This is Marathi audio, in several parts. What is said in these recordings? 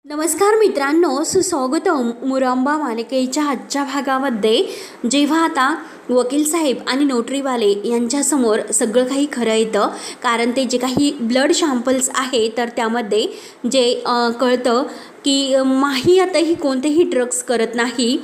नमस्कार मित्रांनो, सुस्वागतम मुरंबा मालिकेच्या आजच्या भागामध्ये. जेव्हा आता वकील साहेब आणि नोटरीवाले यांच्यासमोर सगळं काही खरं येतं, कारण ते जे काही ब्लड शॅम्पल्स आहे तर त्यामध्ये जे कळतं की माही आता ही कोणतेही ड्रग्स करत नाही.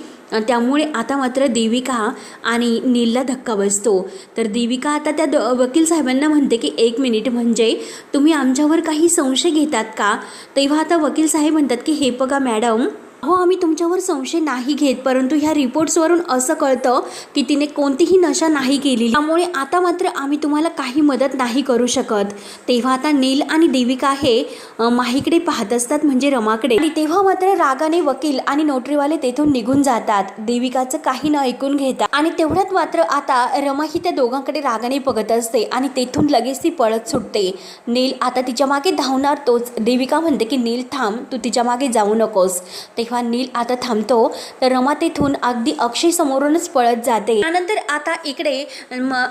त्यामुळे आता मात्र देविका आणि नीलला धक्का बसतो. तर देविका आता त्या वकील साहेबांना म्हणते की 1 मिनिट, म्हणजे तुम्ही आमच्यावर काही संशय घेतात का? तेव्हा आता वकील साहेब म्हणतात की हे बघा मॅडम, हो आम्ही तुमच्यावर संशय नाही घेत, परंतु ह्या रिपोर्ट्सवरून असं कळतं की तिने कोणतीही नशा नाही केलेली, त्यामुळे आता मात्र आम्ही तुम्हाला काही मदत नाही करू शकत. तेव्हा आता नील आणि देविका हे माहीकडे पाहत असतात, म्हणजे रमाकडे. आणि तेव्हा मात्र रागाने वकील आणि नोटरीवाले तेथून निघून जातात, देविकाचं काही न ऐकून घेतात. आणि तेवढ्यात मात्र आता रमा ही त्या दोघांकडे रागाने बघत असते आणि तेथून लगेच ती पळत सुटते. नील आता तिच्या मागे धावणार, तोच देविका म्हणते की नील थांब, तू तिच्या मागे जाऊ नकोस. तेव्हा नील आता थांबतो तर रमा तेथून अगदी अक्षय समोरूनच पळत जाते. त्यानंतर आता इकडे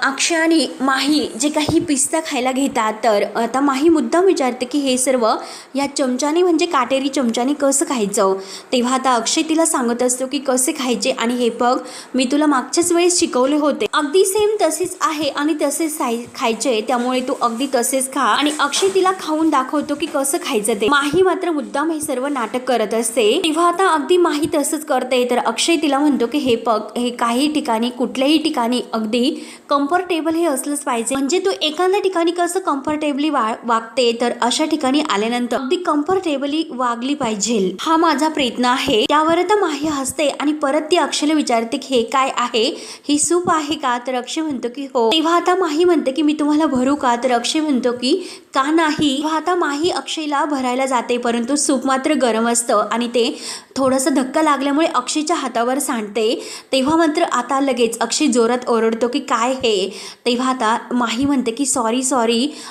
अक्षय आणि माही जे काही पिस्ता खायला घेतात, तर आता माही मुद्दाम विचारते की हे सर्व या चमच्याने, म्हणजे काटेरी चमच्याने कसं खायचं. तेव्हा आता अक्षय तिला सांगत असतो की कसे खायचे, आणि हे बघ मी तुला मागच्याच वेळेस शिकवले होते, अगदी सेम तसेच आहे आणि तसेच खायचे, त्यामुळे तू अगदी तसेच खा. आणि अक्षय तिला खाऊन दाखवतो की कसं खायचं ते. माही मात्र मुद्दाम हे सर्व नाटक करत असते. तेव्हा आता अगदी माही तसंच करते, तर अक्षय तिला म्हणतो की हे बघ, हे काही ठिकाणी कुठल्याही ठिकाणी अगदी कम्फर्टेबल हे असलंच पाहिजे, म्हणजे तू एखाद्या ठिकाणी कसं कम्फर्टेबली वागते, तर अशा ठिकाणी आल्यानंतर अगदी कम्फर्टेबली वागली पाहिजे, हा माझा प्रयत्न आहे. त्यावर आता माही हसते आणि परत ती अक्षयला विचारते की हे काय आहे, ही सूप आहे का? तर अक्षय म्हणतो की हो. तेव्हा आता माही म्हणते की मी तुम्हाला भरू का? तर अक्षय म्हणतो की का नाही. तेव्हा आता माही अक्षयला भरायला जाते, परंतु सूप मात्र गरम असतं आणि ते थोडंसं धक्का लागल्यामुळे अक्षयच्या हातावर सांडते. तेव्हा मात्र आता लगेच अक्षय जोरात ओरडतो की काय हे. तेव्हा आता माही म्हणते की सॉरी,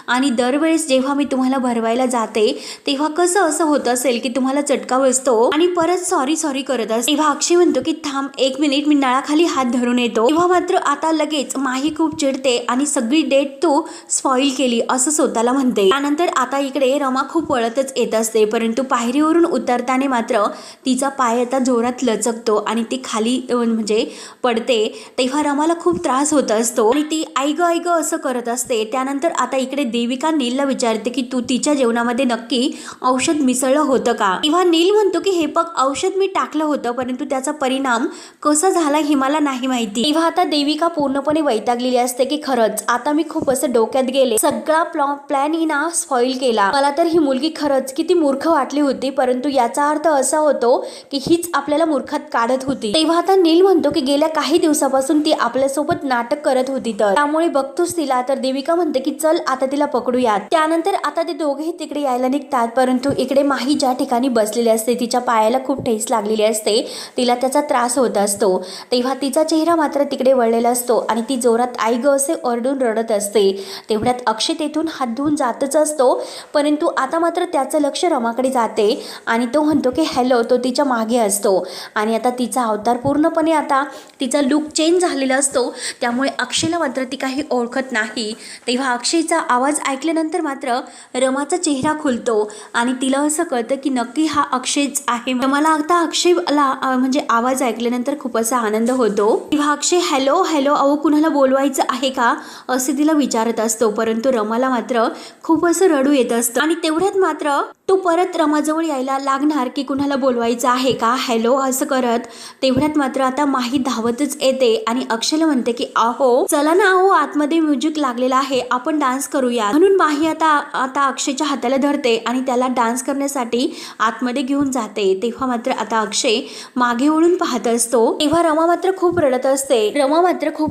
आणि दरवेळेस जेव्हा मी तुम्हाला भरवायला जाते तेव्हा कसं असं होत असेल की तुम्हाला चटका बसतो आणि परत सॉरी करत असते. तेव्हा अक्षय म्हणतो की थांब 1 मिनिट, मी नळाखाली हात धरून येतो. तेव्हा मात्र आता लगेच माही खूप चिडते आणि सगळी डेट तू स्पॉइल केली असं स्वतःला म्हणते. त्यानंतर आता इकडे रमा खूप पळतच येत असते, परंतु पायरीवरून उतरताना मात्र तिचा पाय आता जोरात लचकतो आणि ती खाली म्हणजे पडते. तेव्हा रमाला खूप त्रास होत असतो आणि ती आई ग असं करत असते. त्यानंतर आता इकडे देविका नीलला विचारते की तू तिच्या जेवणामध्ये नक्की औषध मिसळलं होतं का? तेव्हा नील म्हणतो की हे बघ, औषध मी टाकलं होतं, परंतु त्याचा परिणाम कसा झाला हे मला नाही माहिती. तेव्हा आता देविका पूर्णपणे वैतागलेली असते की खरंच आता मी खूप असं डोक्यात गेले, सगळा प्लॅन ही ना स्पॉइल केला. मला तर ही मुलगी खरंच किती मूर्ख वाटली होती, परंतु याचा अर्थ असा होतो की हीच आपल्याला मूर्खात काढत होती. तेव्हा आता नील म्हणतो की गेल्या काही दिवसापासून ती आपल्यासोबत नाटक करत होती, तर त्यामुळे बघतोस तिला. तर देविका म्हणते की चल आता तिला पकडूयात. त्यानंतर आता ते दोघेही तिकडे यायला निघतात, परंतु इकडे माही ज्या ठिकाणी बसलेली असते तिच्या पायाला खूप ठेच लागलेली असते, तिला त्याचा त्रास होत असतो. तेव्हा तिचा चेहरा मात्र तिकडे वळलेला असतो आणि ती जोरात आई ग असे ओरडून रडत असते. तेवढ्यात अक्षय तेथून हात धुवून जातच असतो, परंतु आता मात्र त्याचं लक्ष रमाकडे जाते आणि तो म्हणतो की हॅलो. तो तिच्या मागे असतो आणि आता तिचा अवतार पूर्णपणे, आता तिचा लुक चेंज झालेला असतो, त्यामुळे अक्षयला मात्र ती काही ओळखत नाही. तेव्हा अक्षयचा आवाज ऐकल्यानंतर मात्र रमाचा चेहरा खुलतो आणि तिला असं कळतं की नक्की हा अक्षयच आहे. मला आता अक्षयला म्हणजे आवाज ऐकल्यानंतर खूप असा आनंद होतो. तेव्हा अक्षय हॅलो अहो कुणाला बोलवायचं आहे का असे तिला विचारत असतो, परंतु रमाला मात्र खूप असं रडू येत असतं. आणि तेवढ्यात मात्र तो परत रमाजवळ यायला लागणार की कुणाला बोलवायचं आहे का, हॅलो असं करत. तेवढ्यात मात्र आता माही धावतच येते आणि अक्षयला म्हणते की अहो चला ना, अहो आतमध्ये म्युझिक लागलेला आहे, आपण डान्स करूया. म्हणून माही आता अक्षयच्या हाताला धरते आणि त्याला डान्स करण्यासाठी आतमध्ये घेऊन जाते. तेव्हा मात्र आता अक्षय मागे वळून पाहत असतो. तेव्हा रमा मात्र खूप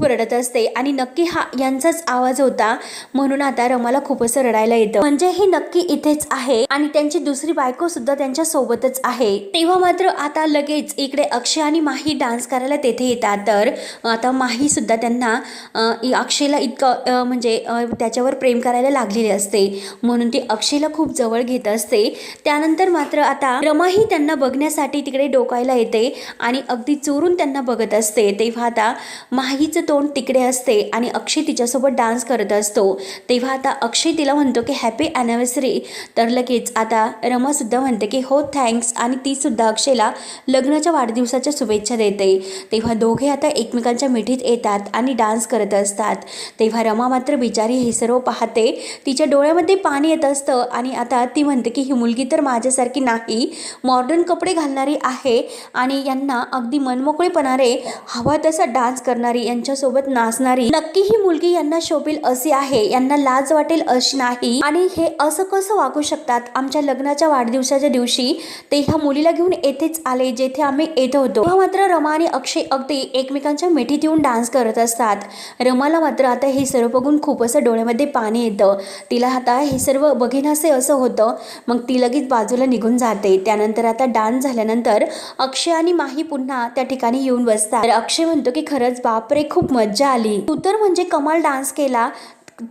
रडत असते आणि नक्की हा यांचाच आवाज होता, म्हणून आता रमाला खूप असं रडायला येतं, म्हणजे हे नक्की इथेच आहे आणि त्यांची दुसरी बायको सुद्धा त्यांच्या सोबतच आहे. तेव्हा मात्र आता लगेच इकडे अक्षय आणि माही डान्स करायला तेथे येतात. तर आता माही सुद्धा त्यांना अक्षयला इतकं म्हणजे त्याच्यावर प्रेम करायला लागलेले असते, म्हणून ती अक्षयला खूप जवळ घेत असते. त्यानंतर मात्र आता रमाही त्यांना बघण्यासाठी तिकडे डोकायला येते आणि अगदी चोरून त्यांना बघत असते. तेव्हा आता माहीचं तोंड तिकडे असते आणि अक्षय तिच्यासोबत डान्स करत असतो. तेव्हा आता अक्षय तिला म्हणतो की हॅपी ॲनिव्हर्सरी. तर लगेच आता आता रमा सुद्धा म्हणते की हो थँक्स, आणि ती सुद्धा अक्षयला लग्नाच्या वाढदिवसाच्या शुभेच्छा देते. तेव्हा दोघे आता एकमेकांच्या मिठीत येतात आणि डान्स करत असतात. तेव्हा रमा मात्र बिचारी हे सर्व पाहते, तिच्या डोळ्यामध्ये पाणी येत असतं आणि आता ती म्हणते की ही मुलगी तर माझ्यासारखी नाही, मॉडर्न कपडे घालणारी आहे आणि यांना अगदी मनमोकळेपणाने हवा तसा डान्स करणारी, यांच्यासोबत नाचणारी, नक्की ही मुलगी यांना शोभेल अशी आहे, यांना लाज वाटेल अशी नाही. आणि हे असं कसं वागू शकतात, आमच्या लग्नाच्या वाढदिवसाच्या दिवशी ते ह्या मुलीला घेऊन येथेच आले जेथे आम्ही येत होतो. तेव्हा मात्र रमा आणि अक्षय अगदी एकमेकांच्या मिठीत येऊन डान्स करत असतात. रमाला मात्र आता हे सर्व बघून खूप असं डोळ्यामध्ये पाणी येतं. तिला आता हे सर्व बघेनासे असं होतं. मग ती लगेच बाजूला निघून जाते. त्यानंतर आता डान्स झाल्यानंतर अक्षय आणि माही पुन्हा त्या ठिकाणी येऊन बसतात. तर अक्षय म्हणतो की खरंच बापरे, खूप मज्जा आली, तू तर म्हणजे कमाल डान्स केला,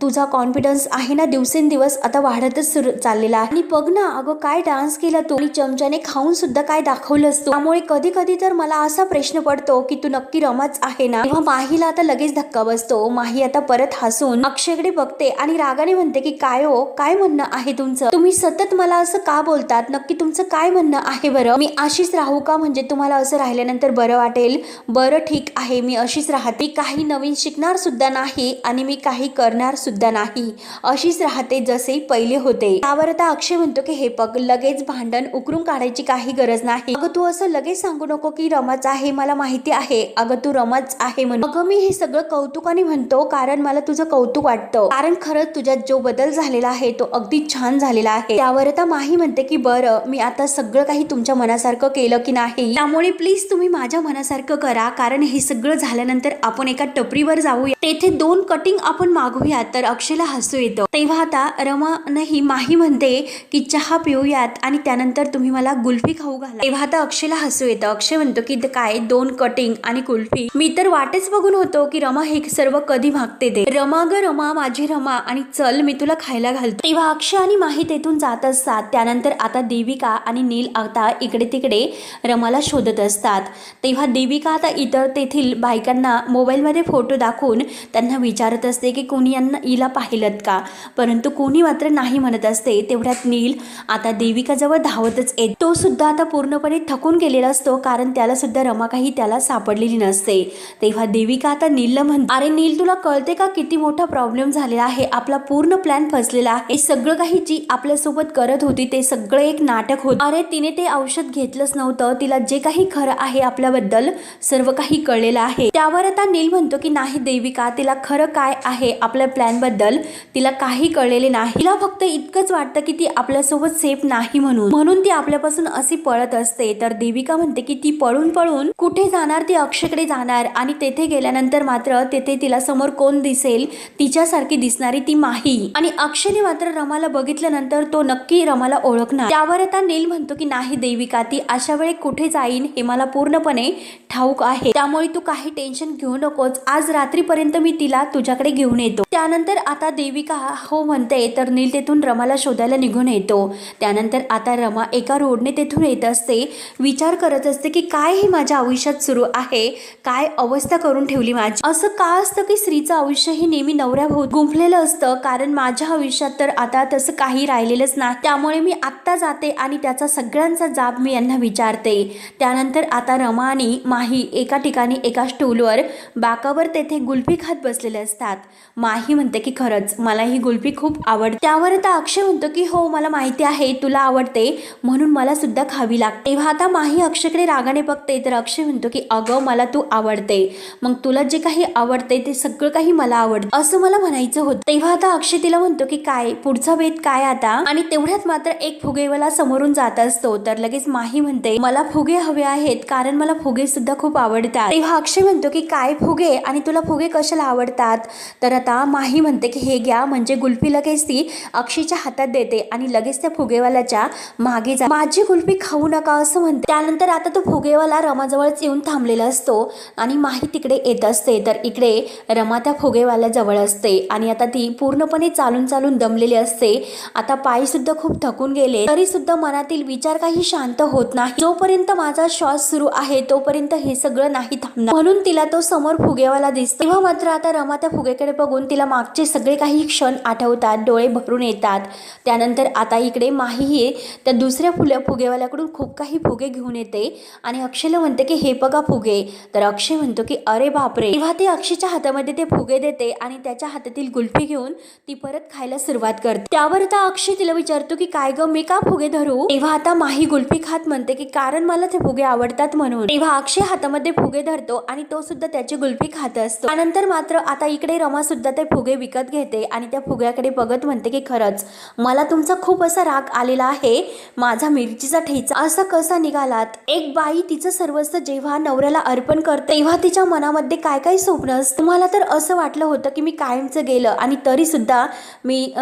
तुझा कॉन्फिडन्स आहे ना दिवसेंदिवस आता वाढतच चाललेला आहे. आणि बघ ना अगं काय डान्स केला तू, आणि चमच्याने खाऊन सुद्धा काय दाखवलंस तू. त्यामुळे कधी कधी तर मला असा प्रश्न पडतो की तू नक्की रमाच आहे ना. तेव्हा माहीला आता लगेच धक्का बसतो. माही आता परत हसून अक्षयकडे बघते आणि रागाने म्हणते की काय हो, काय म्हणणं आहे तुमचं, तुम्ही सतत मला असं का बोलतात, नक्की तुमचं काय म्हणणं आहे बरं, मी अशीच राहू का, म्हणजे तुम्हाला असं राहिल्यानंतर बरं वाटेल. बरं ठीक आहे, मी अशीच राहते, काही नवीन शिकणार सुद्धा नाही आणि मी काही करणार सुद्धा नाही, अशीच राहते जसे पहिले होते. त्यावर आता अक्षय म्हणतो की हे बघ, लगेच भांडण उकरून काढायची काही गरज नाही. अगं तू असं लगेच सांगू नको की रमाच आहे, मला माहिती आहे अगं तू रमाच आहे म्हणून. अगं मी हे सगळं कौतुकाने म्हणतो, कारण मला तुझं कौतुक वाटतं, कारण खरंच तुझ्यात जो बदल झालेला आहे तो अगदी छान झालेला आहे. त्यावर आता माही म्हणते की बरं, मी आता सगळं काही तुमच्या मनासारखं केलं की नाही, त्यामुळे प्लीज तुम्ही माझ्या मनासारखं करा, कारण हे सगळं झाल्यानंतर आपण एका टपरीवर जाऊया, तेथे 2 कटिंग आपण मागूया. तर अक्षयला हसू येतं. तेव्हा आता रमानही माही म्हणते की चहा पिऊयात आणि त्यानंतर तुम्ही मला कुल्फी खाऊ घाला. तेव्हा आता अक्षयला हसू येतं. अक्षय म्हणतो की काय 2 कटिंग आणि कुल्फी, मी तर वाटेच बघून होतो की रमा हे सर्व कधी मागते ते. रमा ग रमा, माझी रमा, आणि चल मी तुला खायला घालतो. तेव्हा अक्षय आणि माही तेथून जात असतात. त्यानंतर आता देविका आणि नील आता इकडे तिकडे रमाला शोधत असतात. तेव्हा देविका आता इतर तेथील बायकांना मोबाईलमध्ये फोटो दाखवून त्यांना विचारत असते की कोणी हिला पाहिलत का, परंतु कोणी मात्र नाही म्हणत असते. तेवढ्यात नील आता देविकाजवळ धावतच येतो. तो सुद्धा आता पूर्णपणे थकून गेलेला असतो, कारण त्याला सुद्धा रमा काही त्याला सापडलेली नसते. तेव्हा देविका आता नीलला म्हणते, अरे नील तुला कळते का किती मोठा प्रॉब्लेम झालेला आहे, आपला पूर्ण प्लॅन फसलेला आहे, सगळं काही जी आपल्यासोबत करत होती ते सगळं एक नाटक होतं. अरे तिने ते औषध घेतलंच नव्हतं, तिला जे काही खरं आहे आपल्याबद्दल सर्व काही कळलेलं आहे. त्यावर आता नील म्हणतो की नाही देविका, तिला खरं काय आहे आपल्या प्लॅन बद्दल तिला काही कळलेले नाही, तिला फक्त इतकंच वाटतं की ती आपल्यासोबत सेफ नाही म्हणून ती आपल्यापासून अशी पळत असते. तर देविका म्हणते की ती पळून पळून कुठे जाणार, ती अक्षयकडे जाणार आणि तेथे गेल्यानंतर मात्र तेथे तिला समोर कोण दिसेल, तिच्यासारखी दिसणारी ती माही. आणि अक्षयने मात्र रमाला बघितल्यानंतर तो नक्की रमाला ओळखणार. त्यावर आता नील म्हणतो की नाही देविका, ती अशा वेळी कुठे जाईन हे मला पूर्णपणे ठाऊक आहे, त्यामुळे तू काही टेन्शन घेऊ नकोस, आज रात्रीपर्यंत मी तिला तुझ्याकडे घेऊन येतो. त्यानंतर आता देविका हो म्हणते. तर नील तेथून रमाला शोधायला निघून येतो. त्यानंतर आता रमा एका रोडने तेथून येत असते, विचार करत असते की काय हे माझ्या आयुष्यात सुरू आहे, काय अवस्था करून ठेवली माझी. असं का असतं की स्त्रीचं आयुष्य हे नेहमी नवऱ्याभोवती गुंफलेलं असतं, कारण माझ्या आयुष्यात तर आता तसं काही राहिलेलंच नाही. त्यामुळे मी आत्ता जाते आणि त्याचा सगळ्यांचा जाब मी यांना विचारते. त्यानंतर आता रमा आणि माही एका ठिकाणी एका स्टूलवर बाकावर तेथे कुल्फी खात बसलेले असतात. माही म्हणते की खरंच मला ही कुल्फी खूप आवडते. त्यावर आता अक्षय म्हणतो की हो मला माहिती आहे तुला आवडते, म्हणून मला सुद्धा खावी लागते. तेव्हा आता माही अक्षयकडे रागाने बघते. तर अक्षय म्हणतो की अगं मला तू आवडते, मग तुला जे काही आवडते ते सगळं काही मला आवडतं असं मला म्हणायचं होतं. तेव्हा आता अक्षय तिला म्हणतो की काय पुढचा भेद काय आता. आणि तेवढ्यात मात्र एक फुगेवाला समोरून जात असतो. तर लगेच माही म्हणते मला फुगे हवे आहेत, कारण मला फुगे सुद्धा खूप आवडतात. तेव्हा अक्षय म्हणतो की काय फुगे, आणि तुला फुगे कशाला आवडतात. तर आता माही म्हणते की हे घ्या, म्हणजे कुल्फी लगेच ती अक्षयच्या हातात देते आणि लगेच त्या फुगेवाल्याच्या मागे जा, माझी कुल्फी खाऊ नका असं म्हणते. त्यानंतर आता तो फुगेवाला रमाजवळच येऊन थांबलेला असतो आणि माही तिकडे येत असते. तर इकडे रमा त्या फुगेवाल्या जवळ असते आणि आता ती पूर्णपणे चालून चालून दमलेली असते. आता पाय सुद्धा खूप थकून गेले, तरी सुद्धा मनातील विचार काही शांत होत नाही. जोपर्यंत माझा श्वास सुरू आहे तोपर्यंत हे सगळं नाही थांबणार, म्हणून तिला तो समोर फुगेवाला दिसतो. तेव्हा मात्र आता रमा त्या फुगेकडे बघून तिला मागचे सगळे काही क्षण आठवतात, डोळे भरून येतात. त्यानंतर आता इकडे माही त्या दुसऱ्या फुगेवाल्याकडून खूप काही फुगे घेऊन येते आणि अक्षयला म्हणते की हे बघा फुगे. तर अक्षय म्हणतो की अरे बापरे. तेव्हा ती अक्षयच्या हातामध्ये ते फुगे देते आणि त्याच्या हातातील कुल्फी घेऊन ती परत खायला सुरुवात करते. त्यावर आता अक्षय तिला विचारतो की काय ग, मी का फुगे धरू. तेव्हा आता माही कुल्फी खात म्हणते की कारण मला ते फुगे आवडतात म्हणून. तेव्हा अक्षय हातामध्ये फुगे धरतो आणि तो सुद्धा त्याची कुल्फी खात असतो. त्यानंतर मात्र आता इकडे रमा सुद्धा ते फुगे विकत घेते आणि त्या फुग्याकडे बघत म्हणते की खरंच मला तुमचा खूप असा राग आलेला आहे. माझा मिरचीचा ठेचा असा कसा निघालात. एक बाई तिचं सर्वस्व जेव्हा नवऱ्याला अर्पण करते तेव्हा तिच्या मनामध्ये काय काय स्वप्न असतं. तुम्हाला तर असं वाटलं होतं की मी कायमचं गेलं आणि तरी सुद्धा मी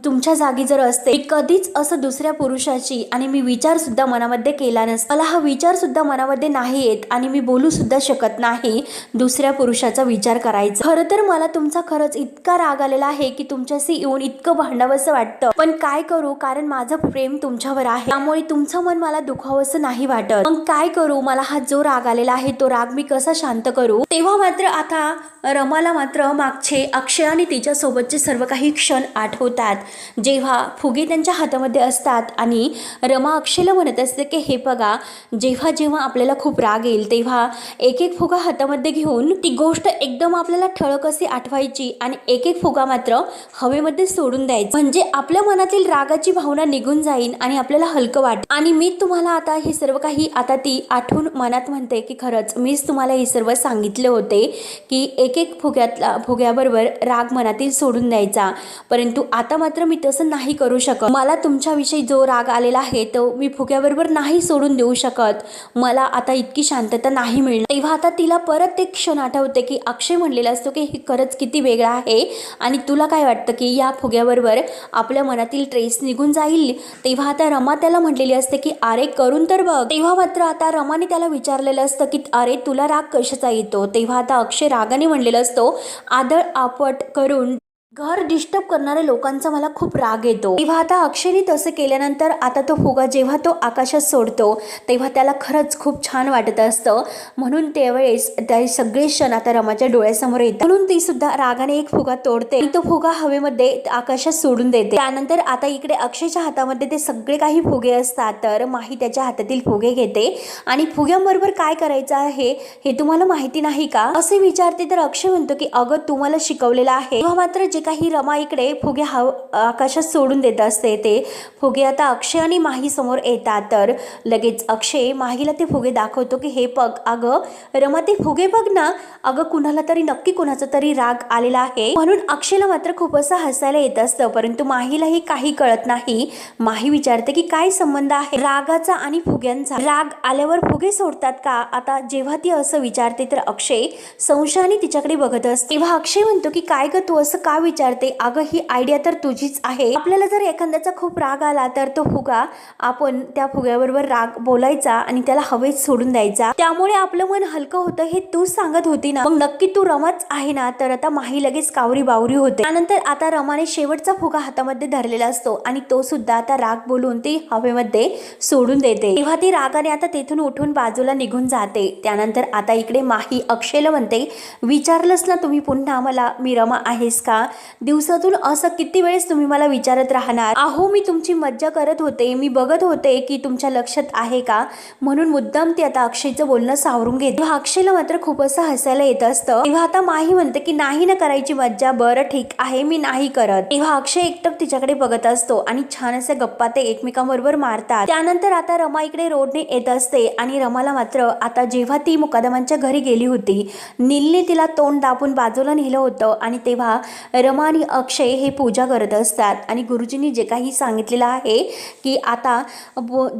तुमच्या जागी जर असते कधीच असं दुसऱ्या पुरुषाची आणि मी विचार सुद्धा मनामध्ये केला नसता. मला हा विचार सुद्धा मनामध्ये नाही येत आणि मी बोलू सुद्धा शकत नाही दुसऱ्या पुरुषाचा विचार करायचा. खरं तर मला तुमचा खरंच इतका राग आलेला आहे की तुमच्याशी येऊन इतकं भांडावंसं वाटतं, पण काय करू कारण माझं प्रेम तुमच्यावर आहे, त्यामुळे तुमचं मन मला दुखावंसं नाही वाटत. मग काय करू, मला हा जो राग आलेला आहे तो राग मी कसा शांत करू. तेव्हा मात्र आता रमाला मात्र मागचे अक्षय आणि तिच्या सोबतचे सर्व काही क्षण आठवतात, जेव्हा फुगे त्यांच्या हातामध्ये असतात आणि रमा अक्षयला म्हणत असते की हे बघा, जेव्हा जेव्हा आपल्याला खूप राग येईल तेव्हा एक एक फुगा हातामध्ये घेऊन ती गोष्ट एकदम आपल्याला ठळक अशी आठवायची आणि एक एक फुगा मात्र हवेमध्ये सोडून द्यायचा, म्हणजे आपल्या मनातील रागाची भावना निघून जाईल आणि आपल्याला हलकं वाटेल. आणि मी तुम्हाला आता हे सर्व काही आता ती आठवून मनात म्हणते की खरंच मीच तुम्हाला हे सर्व सांगितले होते की एक एक फुग्याबरोबर राग मनातील सोडून द्यायचा, परंतु आता मात्र मी तसं नाही करू शकत. मला तुमच्याविषयी जो राग आलेला आहे तो मी फुग्याबरोबर नाही सोडून देऊ शकत. मला आता इतकी शांतता नाही मिळणार. तेव्हा आता तिला परत ते क्षण आठवते की अक्षय म्हणलेला असतो की हे खरंच किती वेगळं आहे आणि तुला काय वाटतं की या फुग्याबरोबर आपल्या मनातील ट्रेस निघून जाईल. तेव्हा आता रमा त्याला म्हटलेली असते की अरे करून तर बघ. तेव्हा मात्र आता रमाने त्याला विचारलेलं असतं की अरे तुला राग कशाचा येतो. तेव्हा आता अक्षय रागाने म्हणलेला असतो आदळ आपट करून घर डिस्टर्ब करणाऱ्या लोकांचा मला खूप राग येतो. तेव्हा आता अक्षयने तसं केल्यानंतर आता तो फुगा जेव्हा तो आकाशात सोडतो तेव्हा त्याला खरंच खूप छान वाटत असतं, म्हणून त्यावेळेस त्या सगळे क्षण आता रमाच्या डोळ्यासमोर येतात. म्हणून ती सुद्धा रागाने एक फुगा तोडते आणि तो फुगा हवेमध्ये आकाशात सोडून देते. त्यानंतर आता इकडे अक्षयच्या हातामध्ये ते सगळे काही फुगे असतात, तर माही त्याच्या हातातील फुगे घेते आणि फुग्यांबरोबर काय करायचं आहे हे तुम्हाला माहिती नाही का असे विचारते. तर अक्षय म्हणतो की अगं तुम्हाला शिकवलेलं आहे. तेव्हा मात्र काही रमा इकडे फुगे आकाशात सोडून देत असते ते फुगे आता अक्षय आणि माही समोर येतात. तर लगेच अक्षय माहीला ते फुगे दाखवतो की हे बघ अगं रमा ते फुगे बघ ना, अगं कुणाला तरी नक्की कुणाचा तरी राग आलेला आहे. म्हणून अक्षयला मात्र खूप असं हसायला येत असतं, परंतु माहीलाही काही कळत नाही. माही विचारते की काय संबंध आहे रागाचा आणि फुग्यांचा. राग आल्यावर फुगे सोडतात का. आता जेव्हा ती असं विचारते तर अक्षय संशयाने तिच्याकडे बघत असते. तेव्हा अक्षय म्हणतो की काय ग तू असं का विचारते. अगं ही आयडिया तर तुझीच आहे. आपल्याला जर एखाद्याचा खूप राग आला तर तो फुगा आपण त्या फुग्याबरोबर राग बोलायचा आणि त्याला हवेत सोडून द्यायचा, त्यामुळे आपलं मन हलकं होतं हे तू सांगत होती ना. मग नक्की तू रमाच आहे ना. तर आता माही लगेच कावरी बावरी होते. त्यानंतर आता रमाने शेवटचा फुगा हातामध्ये धरलेला असतो आणि तो सुद्धा आता राग बोलून ती हवेमध्ये सोडून देते. तेव्हा ती रागाने आता तेथून उठून बाजूला निघून जाते. त्यानंतर आता इकडे माही अक्षयला म्हणते विचारलंस ना तुम्ही पुन्हा मला मी रमा आहेस का. दिवसातून असं किती वेळेस तुम्ही मला विचारत राहणार. अहो मी तुमची मज्जा करत होते, मी बघत होते की तुमच्या लक्षात आहे का, म्हणून मुद्दाम ती आता अक्षयचं बोलणं सावरून घेते. तेव्हा अक्षयला मात्र खूप असं हसायला येत असतं. तेव्हा आता माही म्हणते की नाही ना करायची मज्जा, बरं ठीक आहे मी नाही करत. तेव्हा अक्षय एकटक तिच्याकडे बघत असतो आणि छान असे गप्पा ते एकमेकांबरोबर मारतात. त्यानंतर आता रमा इकडे रोडने येत असते आणि रमाला मात्र आता जेव्हा ती मुकादमांच्या घरी गेली होती नीलने तिला तोंड दाबून बाजूला नेलं होतं आणि तेव्हा रमा आणि अक्षय हे पूजा करत असतात आणि गुरुजींनी जे काही सांगितलेलं आहे की आता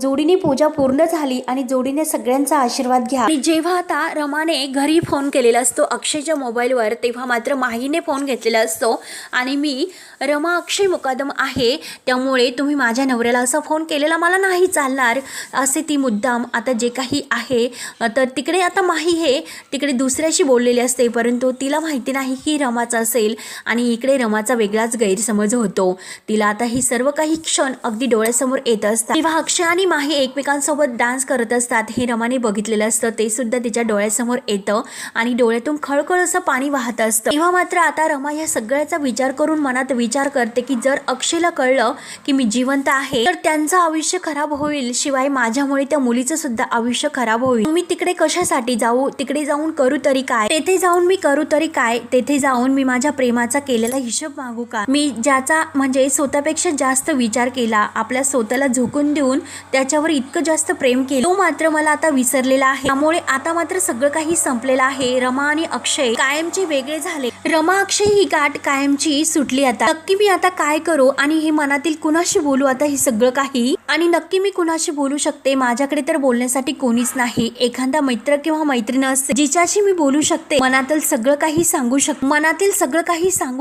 जोडीने पूजा पूर्ण झाली आणि जोडीने सगळ्यांचा आशीर्वाद घ्या. आणि जेव्हा आता रमाने घरी फोन केलेला असतो अक्षयच्या मोबाईलवर तेव्हा मात्र माहीने फोन घेतलेला असतो आणि मी रमा अक्षय मुकादम आहे, त्यामुळे तुम्ही माझ्या नवऱ्याला असा फोन केलेला मला नाही चालणार असे ती मुद्दाम आता जे काही आहे तर तिकडे आता माही हे तिकडे दुसऱ्याशी बोललेले असते, परंतु तिला माहिती नाही की रमाचा असेल आणि इकडे रमाचा वेगळाच गैरसमज होतो. तिला आता ही सर्व काही क्षण अगदी डोळ्यासमोर येत असतात. तेव्हा अक्षय आणि माही एकमेकांसोबत डान्स करत असतात. हे रमाने बघितलेलं असतं, ते सुद्धा तिच्या डोळ्यासमोर येतं आणि डोळ्यातून खळखळ असं पाणी वाहत असतं. तेव्हा मात्र आता रमा या सगळ्याचा विचार करून मनात विचार करते की जर अक्षयला कळलं की मी जिवंत आहे तर त्यांचं आयुष्य खराब होईल, शिवाय माझ्यामुळे त्या मुलीचं सुद्धा आयुष्य खराब होईल. मी तिकडे कशासाठी जाऊ, तिकडे जाऊन करू तरी काय, तेथे जाऊन मी करू तरी काय, तेथे जाऊन मी माझ्या प्रेमाचा केलेला हिशोब मागू का. मी ज्याचा म्हणजे स्वतःपेक्षा जास्त विचार केला, आपल्या स्वतःला झोकून देऊन त्याच्यावर इतकं जास्त प्रेम केलं, तो मात्र मला आता विसरलेला आहे. त्यामुळे आता मात्र सगळं काही संपलेलं आहे. रमा आणि अक्षय कायमचे वेगळे झाले. रमा अक्षय ही गाठ कायमची सुटली. आता नक्की मी आता काय करू आणि हे मनातील कुणाशी बोलू आता हे सगळं काही, आणि नक्की मी कुणाशी बोलू शकते, माझ्याकडे तर बोलण्यासाठी कोणीच नाही. एखादा मित्र किंवा मैत्रीण असते जिच्याशी मी बोलू शकते, मनातील सगळं काही सांगू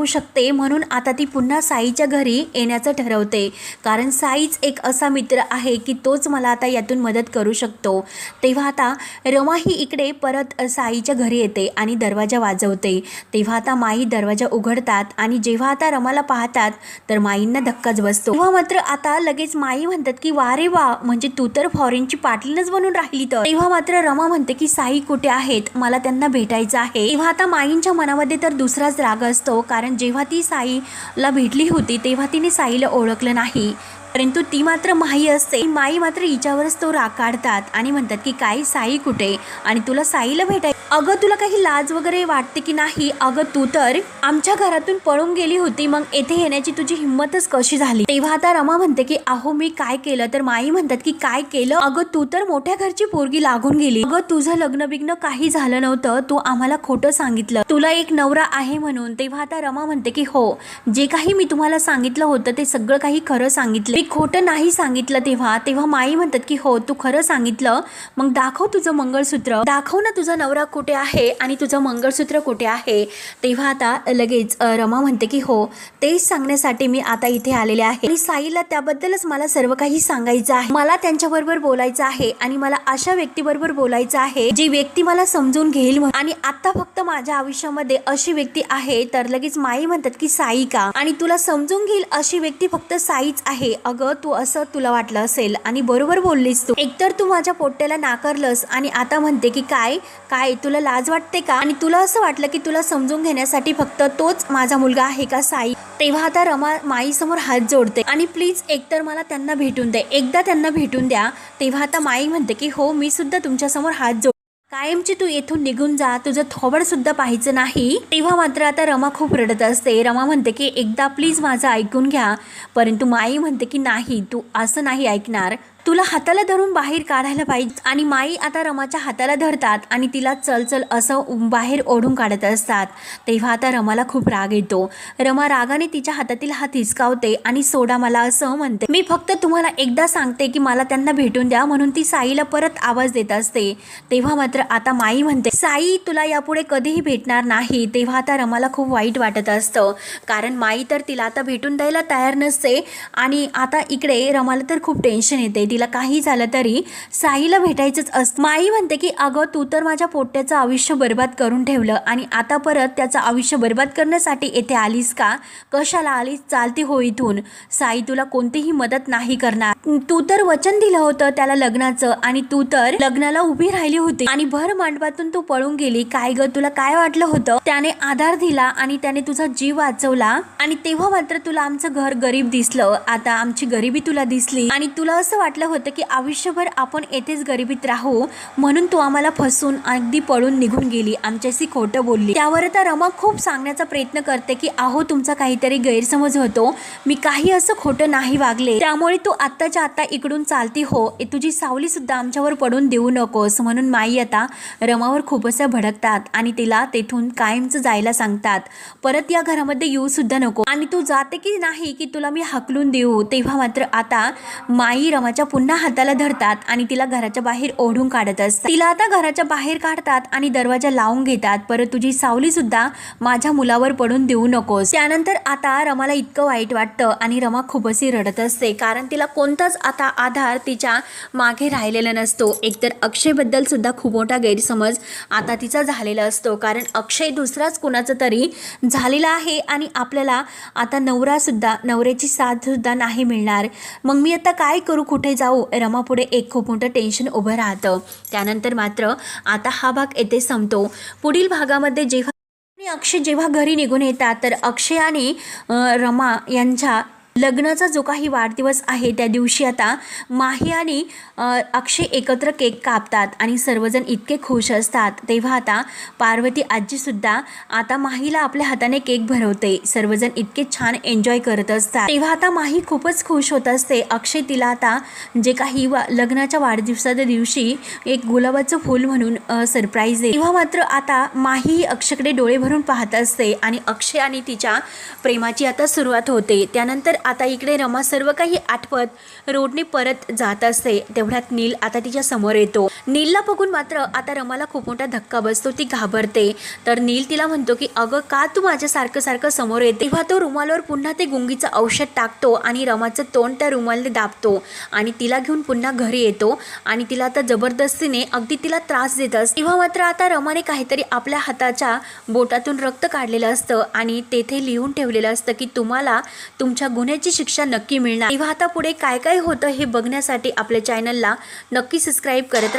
शकते. म्हणून आता ती पुन्हा साईच्या घरी येण्याचं ठरवते, कारण साईच एक असा मित्र आहे की तोच मला आता यातून मदत करू शकतो. तेव्हा आता रमा ही इकडे परत साईच्या घरी येते आणि दरवाजा वाजवते. तेव्हा आता माई दरवाजा उघडतात आणि जेव्हा आता रमाला पाहतात तर माईंना धक्काच बसतो. तेव्हा मात्र आता लगेच माई म्हणतात की वा रे वा, म्हणजे तू तर फॉरेनची पाटीलच बनून राहिली तर. तेव्हा मात्र रमा म्हणते की साई कुठे आहेत, मला त्यांना भेटायचं आहे. तेव्हा आता माईंच्या मनामध्ये तर दुसराच राग असतो, कारण जेव्हा ती साईला भेटली होती तेव्हा तिने साईला ओळखलं नाही, परंतु ती मात्र माही असते. माई मात्र हिच्यावरच तो राग काढतात आणि म्हणतात की काय साई कुठे आणि तुला साईला भेटाय, अगं तुला काही लाज वगैरे वाटते की नाही, अगं तू तर आमच्या घरातून पळून गेली होती, मग येथे येण्याची तुझी हिंमतच कशी झाली. तेव्हा आता रमा म्हणते की अहो मी काय केलं, तर माई म्हणतात की काय केलं, अगं तू तर मोठ्या घरची पोरगी लागून गेली, अगं तुझं लग्न बिग्न काही झालं नव्हतं, तू आम्हाला खोटं सांगितलं, तुला एक नवरा आहे म्हणून. तेव्हा आता रमा म्हणते की हो, जे काही मी तुम्हाला सांगितलं होतं ते सगळं काही खरं सांगितलं, मी खोटं नाही सांगितलं. तेव्हा माई म्हणतात की हो तू खरं सांगितलं, मग दाखव तुझं मंगळसूत्र, दाखव ना तुझा नवरा कुठे आहे आणि तुझं मंगळसूत्र कुठे आहे. तेव्हा आता लगेच रमा म्हणते की हो तेच सांगण्यासाठी मी आता इथे आलेले आहे आणि साईला त्याबद्दलच मला सर्व काही सांगायचं आहे, मला त्यांच्याबरोबर बोलायचं आहे आणि मला अशा व्यक्तीबरोबर बोलायचं आहे जी व्यक्ती मला समजून घेईल. आणि आता फक्त माझ्या आयुष्यामध्ये अशी व्यक्ती आहे. तर लगेच माई म्हणतात की साई का, आणि तुला समजून घेईल अशी व्यक्ती फक्त साईच आहे. अगं तू असं तुला वाटलं असेल आणि बरोबर बोललीस तू, एकतर तू माझ्या पोट्याला नाकारलंस आणि आता म्हणते की काय काय तुला लाज वाटते का, आणि तुला असं वाटलं की तुला समजून घेण्यासाठी फक्त तोच माझा मुलगा आहे का साई. तेव्हा आता रमा माई समोर हात जोडते आणि प्लीज एकतर मला त्यांना भेटून द्या, एकदा त्यांना भेटून द्या. तेव्हा आता माई म्हणते की हो मी सुद्धा तुमच्या समोर हात जोड, कायमची तू येथून निघून जा, तुझं थोबड सुद्धा पाहायचं नाही. तेव्हा मात्र आता रमा खूप रडत असते. रमा म्हणते की एकदा प्लीज माझं ऐकून घ्या, परंतु माई म्हणते की नाही तू असं नाही ऐकणार, तुला हाताला धरून बाहेर काढायला पाहिजे. आणि माई आता रमाच्या हाताला धरतात आणि तिला चल चल असं बाहेर ओढून काढत असतात. तेव्हा आता रमाला खूप राग येतो. रमा रागाने तिच्या हातातील हात हिसकावते आणि सोडा मला असं म्हणते, मी फक्त तुम्हाला एकदा सांगते की मला त्यांना भेटून द्या, म्हणून ती साईला परत आवाज देत असते. तेव्हा मात्र आता माई म्हणते साई तुला यापुढे कधीही भेटणार नाही. तेव्हा आता रमाला खूप वाईट वाटत असतं, कारण माई तर तिला आता भेटून द्यायला तयार नसते आणि आता इकडे रमाला तर खूप टेन्शन येते, तिला काही झालं तरी साईला भेटायचंच असतं. माई म्हणते की अगं तू तर माझ्या पोट्याचं आयुष्य बर्बाद करून ठेवलं आणि आता परत त्याचं आयुष्य बर्बाद करण्यासाठी येथे आलीस का, कशाला आलीस, चालती हो इथून, साई तुला कोणतीही मदत नाही करणार, तू तर वचन दिलं होतं त्याला लग्नाचं आणि तू तर लग्नाला उभी राहिली होती आणि भर मांडवातून तू पळून गेली. काय ग तुला काय वाटलं होतं, त्याने आधार दिला आणि त्याने तुझा जीव वाचवला आणि तेव्हा मात्र तुला आमचं घर गरीब दिसलं, आता आमची गरिबी तुला दिसली आणि तुला असं वाटलं होतं की आयुष्यभर आपण येथेच गरिबीत राहू, म्हणून तू आम्हाला फसून अगदी पळून निघून गेली, आमच्याशी खोटं बोलली. त्यावर आता रमा खूप सांगण्याचा प्रयत्न करते की अहो तुमचा काहीतरी गैरसमज होतो, मी काही असं खोटं नाही वागले, त्यामुळे तू आत्ताच्या आता इकडून चालती हो, तुझी सावली सुद्धा आमच्यावर पडून देऊ नकोस. म्हणून माई आता रमावर खूप असं भडकतात आणि तिला तेथून कायमचं जायला सांगतात, परत या घरामध्ये येऊ सुद्धा नको आणि तू जाते की नाही की तुला मी हाकलून देऊ. तेव्हा मात्र आता माई रमाच्या पुन्हा हाताला धरतात आणि तिला घराच्या बाहेर ओढून काढत असतात. तिला आता घराच्या बाहेर काढतात आणि दरवाजा लावून घेतात. परत तुझी सावली सुद्धा माझ्या मुलावर पडून देऊ नकोस. त्यानंतर आता रमाला इतकं वाईट वाटतं आणि रमा खूपच रडत असते, कारण तिला कोणताच आता आधार तिच्या मागे राहिलेला नसतो. एकतर अक्षयबद्दल सुद्धा खूप मोठा गैरसमज आता तिचा झालेला असतो, कारण अक्षय दुसराच कुणाचं तरी झालेला आहे आणि आपल्याला आता नवऱ्याची साथ सुद्धा नाही मिळणार. मग मी आता काय करू, कुठे जाऊ? रमापुढे एक खूप मोठं टेन्शन उभं राहतं. त्यानंतर मात्र आता हा भाग येथे संपतो. पुढील भागामध्ये जेव्हा अक्षय घरी निघून येतात, तर अक्षय आणि रमा यांच्या लग्नाचा जो काही वाढदिवस आहे त्या दिवशी आता माही आणि अक्षय एकत्र केक कापतात आणि सर्वजण इतके खुश असतात. तेव्हा आता पार्वती आजीसुद्धा आता माहीला आपल्या हाताने केक भरवते. सर्वजण इतके छान एन्जॉय करत असतात. तेव्हा आता माही खूपच खुश होत असते. अक्षय तिला आता जे काही लग्नाच्या वाढदिवसाच्या दिवशी एक गुलाबाचं फूल म्हणून सरप्राईज दे. तेव्हा मात्र आता माही अक्षयकडे डोळे भरून पाहत असते आणि अक्षय आणि तिच्या प्रेमाची आता सुरुवात होते. त्यानंतर आता इकडे रमा सर्व काही आठवत रोडने परत जात असते. तेवढ्यात नील आता तिच्या समोर येतो. नीलला बघून मात्र आता रमाला खूप मोठा धक्का बसतो. ती घाबरते. तर नील तिला म्हणतो की अगं का तू माझ्या सारखं समोर येते? तेव्हा तो रुमालावर पुन्हा ते गुंगीचं औषध टाकतो आणि रमाचं तोंड त्या रुमालने दाबतो आणि तिला घेऊन पुन्हा घरी येतो आणि तिला आता जबरदस्तीने अगदी तिला त्रास देत असतो. तेव्हा मात्र आता रमाने काहीतरी आपल्या हाताच्या बोटातून रक्त काढलेलं असतं आणि तेथे लिहून ठेवलेलं असतं की तुम्हाला तुमच्या गुन्ह्याची शिक्षा नक्की मिळणार. तेव्हा आता पुढे काय काय होतं हे बघण्यासाठी आपल्या चॅनलला नक्की सबस्क्राईब करत